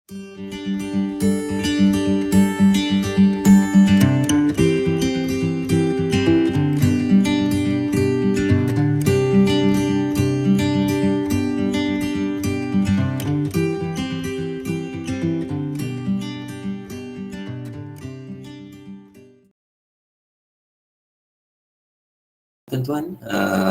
Tuan-tuan,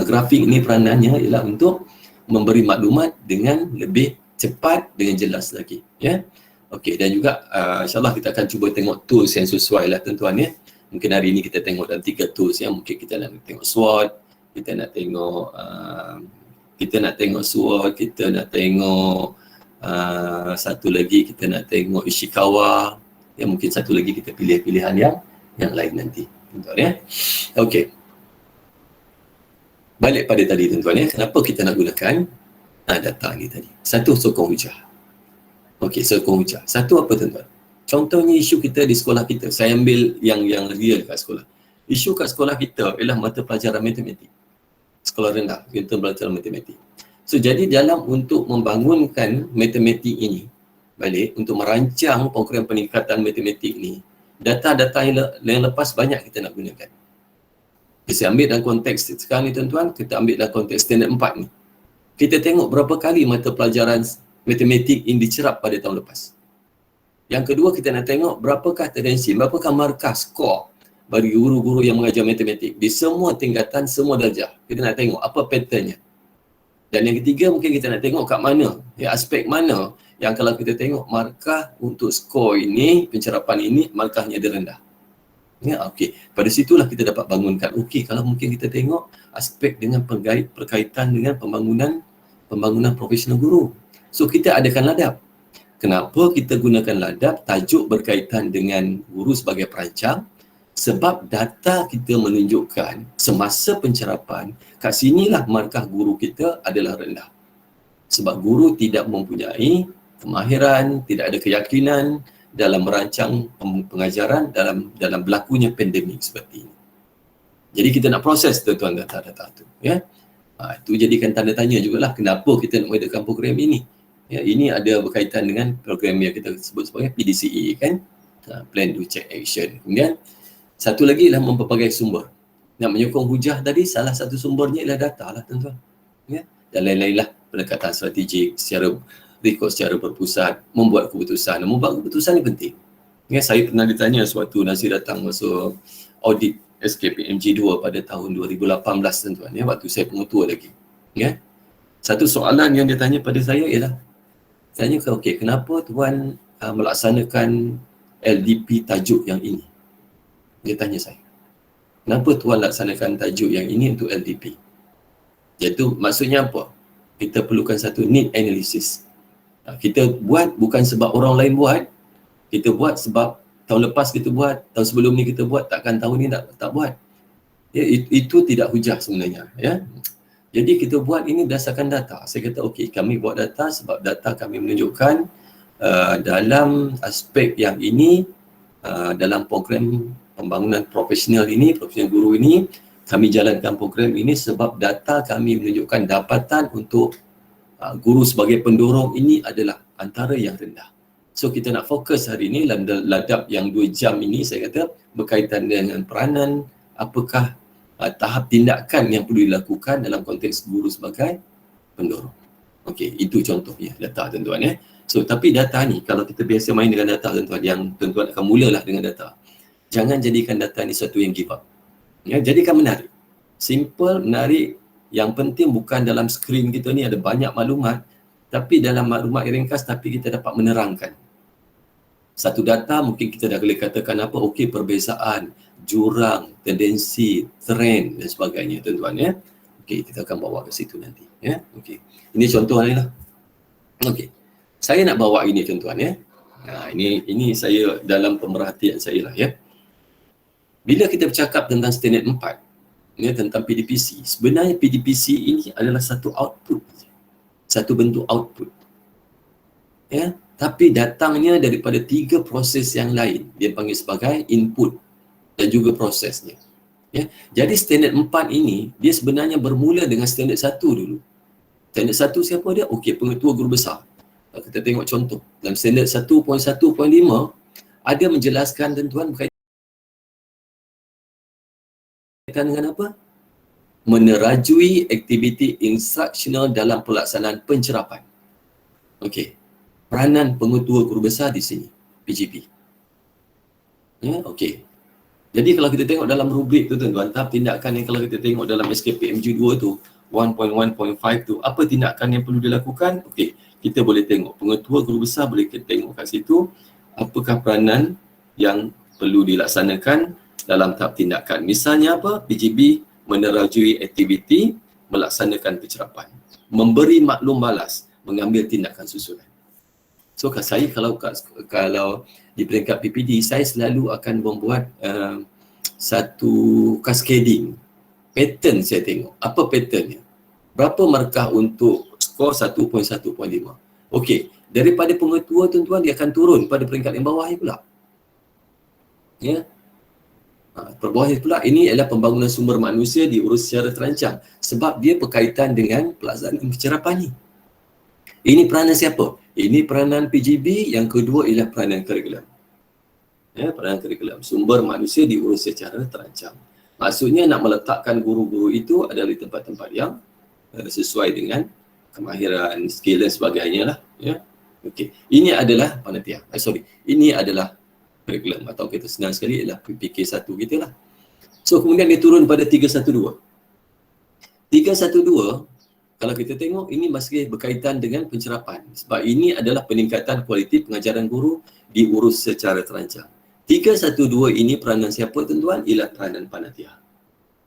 grafik ini peranannya ialah untuk memberi maklumat dengan lebih cepat, dengan jelas lagi, ya. Okey, dan juga insyaAllah kita akan cuba tengok tools yang sesuai lah tuan-tuan, ya. Mungkin hari ini kita tengok dalam 3 tools, ya. Mungkin kita nak tengok SWOT, kita nak tengok SWOT, kita nak tengok satu lagi kita nak tengok Ishikawa, ya. Mungkin satu lagi kita pilih pilihan yang lain nanti, tuan-tuan, ya. Okey. Balik pada tadi tuan-tuan, ya, kenapa kita nak gunakan data ni tadi. Satu, sokong hujah. Okey, sokong hujah. Satu apa tuan-tuan? Contohnya isu kita di sekolah kita, saya ambil yang real kat sekolah. Isu kat sekolah kita ialah mata pelajaran matematik. Sekolah rendah, kita pelajaran matematik. So, jadi dalam untuk membangunkan matematik ini, balik, untuk merancang program peningkatan matematik ni, data-data yang lepas banyak kita nak gunakan. Saya ambil dalam konteks sekarang ni tuan-tuan, kita ambil dalam konteks standard 4 ni. Kita tengok berapa kali mata pelajaran matematik ini dicerap pada tahun lepas. Yang kedua, kita nak tengok berapakah tendensi, berapakah markah skor bagi guru-guru yang mengajar matematik di semua tingkatan, semua darjah. Kita nak tengok apa patternnya. Dan yang ketiga, mungkin kita nak tengok kat mana, ya, aspek mana yang kalau kita tengok markah untuk skor ini, pencerapan ini, markahnya dia rendah. Ya, okey. Pada situlah kita dapat bangunkan. Okey, kalau mungkin kita tengok aspek dengan berkaitan dengan pembangunan profesional guru. So, kita adakan ladap. Kenapa kita gunakan ladap? Tajuk berkaitan dengan guru sebagai perancang. Sebab data kita menunjukkan semasa pencerapan, kat sinilah markah guru kita adalah rendah. Sebab guru tidak mempunyai kemahiran, tidak ada keyakinan dalam merancang pengajaran dalam berlakunya pandemik seperti ini. Jadi kita nak proses tuan-tuan data-data tu, ya. Itu jadikan tanda tanya jugalah kenapa kita nak mengadakan program ini. Ya, ini ada berkaitan dengan program yang kita sebut sebagai PDCA, kan? Plan do check action. Kemudian satu lagi ialah mempelbagai sumber. Nak menyokong hujah tadi, salah satu sumbernya ialah data lah tuan-tuan. Ya, dan lain-lain lah pendekatan strategik secara rekod secara berpusat, membuat keputusan. Membuat keputusan ni penting. Ya, saya pernah ditanya sewaktu Nazir datang masa audit SKPMG 2 pada tahun 2018 tuan-tuan, ya, waktu saya pengetua lagi. Ya. Satu soalan yang dia tanya pada saya ialah, tanya, okey, kenapa tuan melaksanakan LDP tajuk yang ini? Dia tanya saya. Kenapa tuan laksanakan tajuk yang ini untuk LDP? Iaitu maksudnya apa? Kita perlukan satu need analysis. Kita buat bukan sebab orang lain buat, kita buat sebab tahun lepas kita buat, tahun sebelum ni kita buat, takkan tahun ni tak buat. Ya, itu tidak hujah sebenarnya, ya. Jadi kita buat ini berdasarkan data. Saya kata okey, kami buat data sebab data kami menunjukkan dalam aspek yang ini, dalam program pembangunan profesional ini, profesional guru ini, kami jalankan program ini sebab data kami menunjukkan dapatan untuk guru sebagai pendorong ini adalah antara yang rendah. So kita nak fokus hari ini dalam ladap yang 2 jam ini, saya kata berkaitan dengan peranan, apakah tahap tindakan yang perlu dilakukan dalam konteks guru sebagai pendorong. Okey, itu contohnya data tuan-tuan, ya. So tapi data ni, kalau kita biasa main dengan data tuan-tuan, yang tuan-tuan akan mulalah dengan data, jangan jadikan data ni satu yang give up. Ya, jadikan menarik. Simple, menarik. Yang penting bukan dalam skrin kita ni ada banyak maklumat, tapi dalam maklumat yang ringkas tapi kita dapat menerangkan. Satu data mungkin kita dah boleh katakan apa, okey, perbezaan, jurang, tendensi, trend dan sebagainya tuan-tuan, ya. Okey, kita akan bawa ke situ nanti, ya. Okey. Ini contoh lain lah. Okey. Saya nak bawa ini tuan-tuan, ya. Ini saya dalam pemerhatian saya lah, ya. Bila kita bercakap tentang standard 4, ya, tentang PDPC, sebenarnya PDPC ini adalah satu output, satu bentuk output, ya, tapi datangnya daripada 3 proses yang lain. Dia panggil sebagai input dan juga prosesnya, ya. Jadi standard 4 ini dia sebenarnya bermula dengan standard 1 dulu. Standard 1 siapa dia? Okey, pengetua guru besar. Kalau kita tengok contoh, dalam standard 1.1.5 ada menjelaskan tuan-tuan berkaitan dengan apa? Menerajui aktiviti instruksional dalam pelaksanaan pencerapan. Okey. Peranan pengetua guru besar di sini, PGP. Ya, okey. Jadi kalau kita tengok dalam rubrik tu tuan-tuan, tahap tindakan yang kalau kita tengok dalam SKP MG2 tu, 1.1.5 tu, apa tindakan yang perlu dilakukan? Okey, kita boleh tengok. Pengetua guru besar boleh kita tengok kat situ, apakah peranan yang perlu dilaksanakan dalam tahap tindakan. Misalnya apa? PGB menerajui aktiviti, melaksanakan pencerapan, memberi maklum balas, mengambil tindakan susulan. So saya kalau di peringkat PPD, saya selalu akan membuat satu cascading pattern. Saya tengok apa patternnya, berapa markah untuk skor 1.1.5. Okey, daripada pengetua tuan-tuan dia akan turun pada peringkat yang bawah pula. Ya. Perbawahnya pula ini adalah pembangunan sumber manusia diurus secara terancang sebab dia berkaitan dengan pelaksanaan pencerapan ni. Ini peranan siapa? Ini peranan PGB, yang kedua ialah peranan kurikulum. Ya, peranan kurikulum. Sumber manusia diurus secara terancang. Maksudnya nak meletakkan guru-guru itu adalah di tempat-tempat yang sesuai dengan kemahiran, skill dan sebagainya lah. Ya. Okey. Ini adalah panitia. Ini adalah kurikulum, atau kita senang sekali ialah PPK1 kita lah. So kemudian dia turun pada 312. 312 kalau kita tengok ini masih berkaitan dengan pencerapan sebab ini adalah peningkatan kualiti pengajaran guru diurus secara terancang. 312 ini peranan siapa tuan-tuan? Ialah peranan panitia.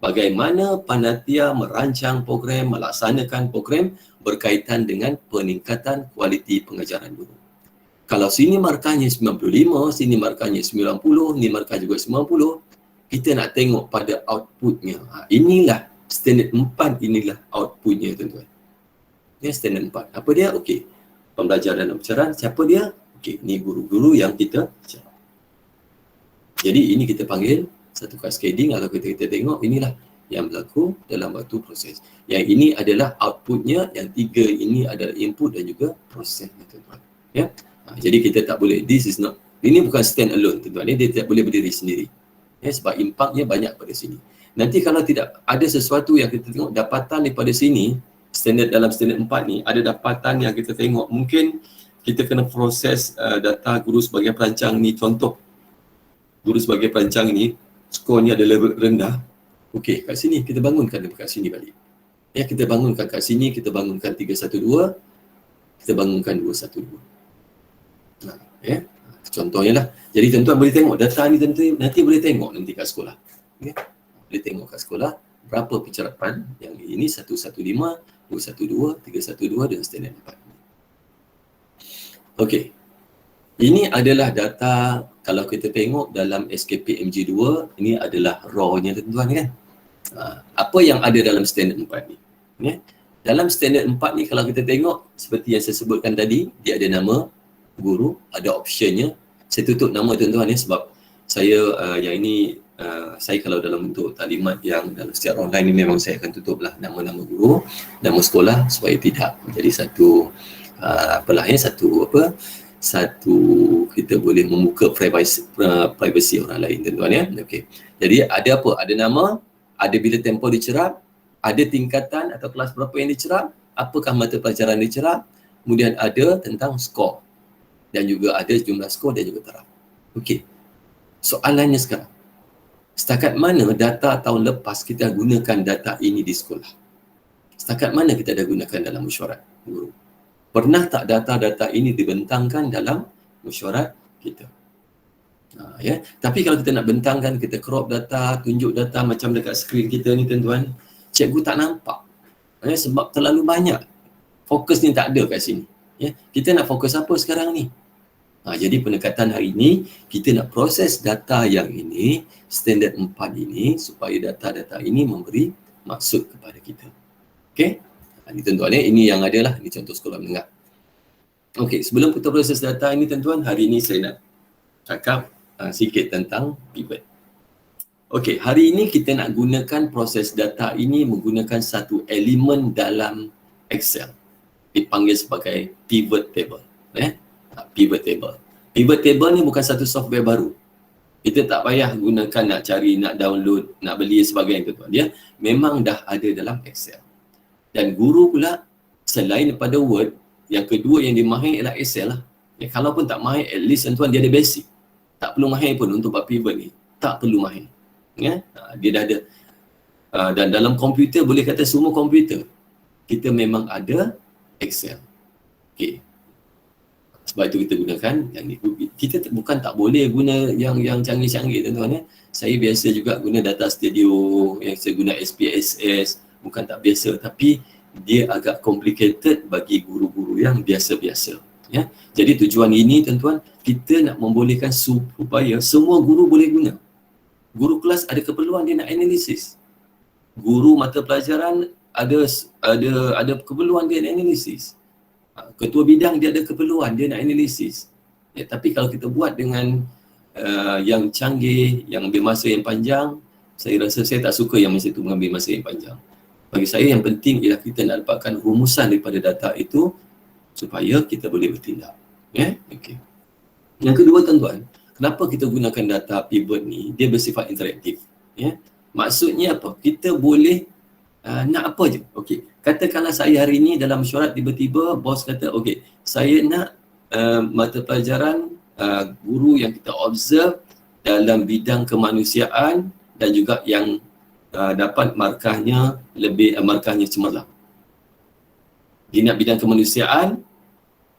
Bagaimana panitia merancang program, melaksanakan program berkaitan dengan peningkatan kualiti pengajaran guru. Kalau sini markahnya 95, sini markahnya 90, ni markah juga 90, kita nak tengok pada outputnya. Inilah standard 4, inilah outputnya tuan-tuan. Ya, standard 4. Apa dia? Okey. Pembelajaran dan pencerahan, siapa dia? Okey, ni guru-guru yang kita cerah. Jadi ini kita panggil satu cascading. Kalau kita tengok, inilah yang berlaku dalam waktu proses. Yang ini adalah outputnya, yang 3 ini adalah input dan juga prosesnya tuan-tuan. Ya. Jadi kita tak boleh, ini bukan stand alone tuan-tuan, dia tidak boleh berdiri sendiri. Ya, sebab impaknya banyak pada sini. Nanti kalau tidak ada sesuatu yang kita tengok dapatan daripada sini, standard dalam standard 4 ni, ada dapatan yang kita tengok, mungkin kita kena proses data guru sebagai perancang ni, contoh. Guru sebagai perancang ni, skornya adalah rendah. Okey, kat sini kita bangunkan dekat sini balik. Ya, kita bangunkan kat sini, kita bangunkan 312, kita bangunkan 212. Ya, contohnya lah. Jadi tuan-tuan boleh tengok data ni, nanti boleh tengok nanti kat sekolah. Ya, boleh tengok kat sekolah berapa pencerapan yang ini 115, 212, 312 dan standard 4. Okey. Ini adalah data kalau kita tengok dalam SKP MG2, ini adalah raw-nya tuan-tuan kan. Apa yang ada dalam standard 4 ni? Ya. Dalam standard 4 ni kalau kita tengok seperti yang saya sebutkan tadi, dia ada nama guru, ada optionnya. Saya tutup nama tuan-tuan ya sebab saya yang ini saya kalau dalam bentuk taklimat yang dalam secara online ni memang saya akan tutuplah nama-nama guru, nama sekolah supaya tidak menjadi satu satu kita boleh membuka privacy orang lain tuan-tuan ya. Okey. Jadi ada apa? Ada nama, ada bila tempoh dicerap, ada tingkatan atau kelas berapa yang dicerap, apakah mata pelajaran dicerap, kemudian ada tentang skor dan juga ada jumlah skor dan juga taraf. Okey. Soalannya sekarang, setakat mana data tahun lepas kita gunakan data ini di sekolah? Setakat mana kita dah gunakan dalam mesyuarat guru? Pernah tak data-data ini dibentangkan dalam mesyuarat kita? Ya. Tapi kalau kita nak bentangkan, kita crop data, tunjuk data macam dekat skrin kita ni tuan-tuan, cikgu tak nampak. Ya, sebab terlalu banyak. Fokus ni tak ada kat sini. Ya. Kita nak fokus apa sekarang ni? Jadi pendekatan hari ini, kita nak proses data yang ini, standard 4 ini, supaya data-data ini memberi maksud kepada kita. Okey? Ini tuan-tuan ya, ini yang adalah, ini contoh sekolah menengah. Okey, sebelum kita proses data ini tuan-tuan, hari ini saya nak cakap sikit tentang pivot. Okey, hari ini kita nak gunakan proses data ini menggunakan satu elemen dalam Excel. Dipanggil sebagai pivot table. Pivot table. Pivot table ni bukan satu software baru. Kita tak payah gunakan nak cari, nak download, nak beli sebagainya tuan. Dia memang dah ada dalam Excel. Dan guru pula selain daripada Word, yang kedua yang dia mahir ialah Excel lah. Kalau pun tak mahir, at least tuan dia ada basic. Tak perlu mahir pun untuk buat pivot ni. Tak perlu mahir. Dia dah ada. Dan dalam komputer, boleh kata semua komputer, kita memang ada Excel. Okay. Sebab itu kita gunakan yang ni. Kita bukan tak boleh guna yang canggih-canggih tuan-tuan. Saya biasa juga guna data studio, yang saya guna SPSS, bukan tak biasa, tapi dia agak complicated bagi guru-guru yang biasa-biasa. Jadi tujuan ini tuan-tuan, kita nak membolehkan supaya semua guru boleh guna. Guru kelas ada keperluan dia nak analisis. Guru mata pelajaran ada keperluan dia nak analisis. Ketua bidang dia ada keperluan dia nak analisis. Tapi kalau kita buat dengan yang canggih, yang ambil masa yang panjang, saya rasa saya tak suka yang masa itu mengambil masa yang panjang. Bagi saya yang penting ialah kita nak dapatkan rumusan daripada data itu supaya kita boleh bertindak. Okay. Yang kedua tuan-tuan, kenapa kita gunakan data pivot ni? Dia bersifat interaktif. Maksudnya apa? Kita boleh nak apa je. Okey, katakanlah saya hari ini dalam mesyuarat tiba-tiba bos kata, okey, saya nak mata pelajaran guru yang kita observe dalam bidang kemanusiaan dan juga yang dapat markahnya markahnya cemerlang. Dia nak bidang kemanusiaan,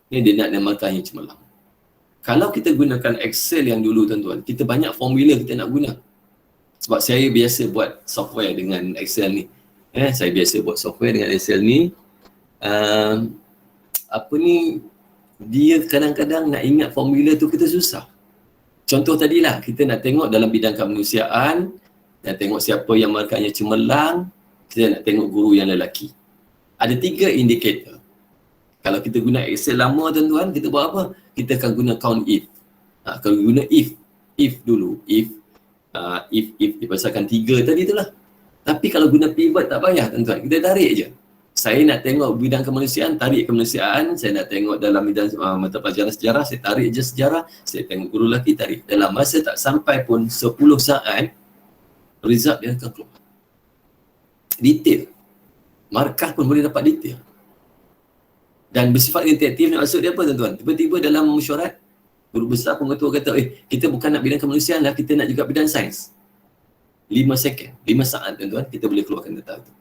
dia nak markahnya cemerlang. Kalau kita gunakan Excel yang dulu tuan-tuan, kita banyak formula kita nak guna. Sebab saya biasa buat software dengan Excel ni. Saya biasa buat software dengan Excel ni. Dia kadang-kadang nak ingat formula tu kita susah. Contoh tadilah, kita nak tengok dalam bidang kemanusiaan, nak tengok siapa yang markahnya cemerlang, kita nak tengok guru yang lelaki. Ada 3 indikator. Kalau kita guna Excel lama tuan-tuan, kita buat apa? Kita akan guna count if. Kalau guna if dulu, if dipasangkan 3 tadi itulah. Tapi kalau guna pivot tak payah tuan-tuan, kita tarik je. Saya nak tengok bidang kemanusiaan, tarik kemanusiaan. Saya nak tengok dalam bidang mata pelajaran sejarah, saya tarik je sejarah. Saya tengok guru lelaki, tarik. Dalam masa tak sampai pun 10 saat, result dia akan keluar. Detail. Markah pun boleh dapat detail. Dan bersifat interaktif ni maksud dia apa tuan-tuan? Tiba-tiba dalam mesyuarat, guru besar pengetua kata, kita bukan nak bidang kemanusiaan lah, kita nak juga bidang sains. 5 second, 5 saat tuan-tuan, kita boleh keluarkan data itu.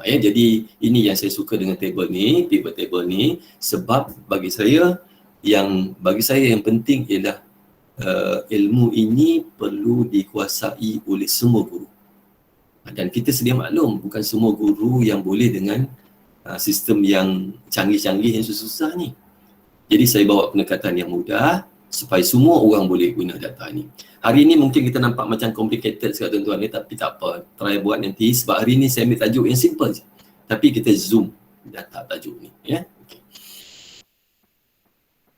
Jadi ini yang saya suka dengan table ni, pivot table ni, sebab bagi saya yang penting ialah ilmu ini perlu dikuasai oleh semua guru. Dan kita sedia maklum, bukan semua guru yang boleh dengan sistem yang canggih-canggih yang susah ni. Jadi saya bawa pendekatan yang mudah supaya semua orang boleh guna data ni. Hari ni mungkin kita nampak macam complicated sekali tuan-tuan ni, tapi tak apa, try buat nanti sebab hari ni saya ambil tajuk yang simple je. Tapi kita zoom data tajuk ni, Okay.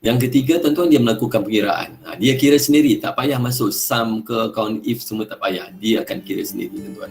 Yang ketiga tuan-tuan, dia melakukan perkiraan. Dia kira sendiri, tak payah masuk sum ke count if semua tak payah. Dia akan kira sendiri tuan-tuan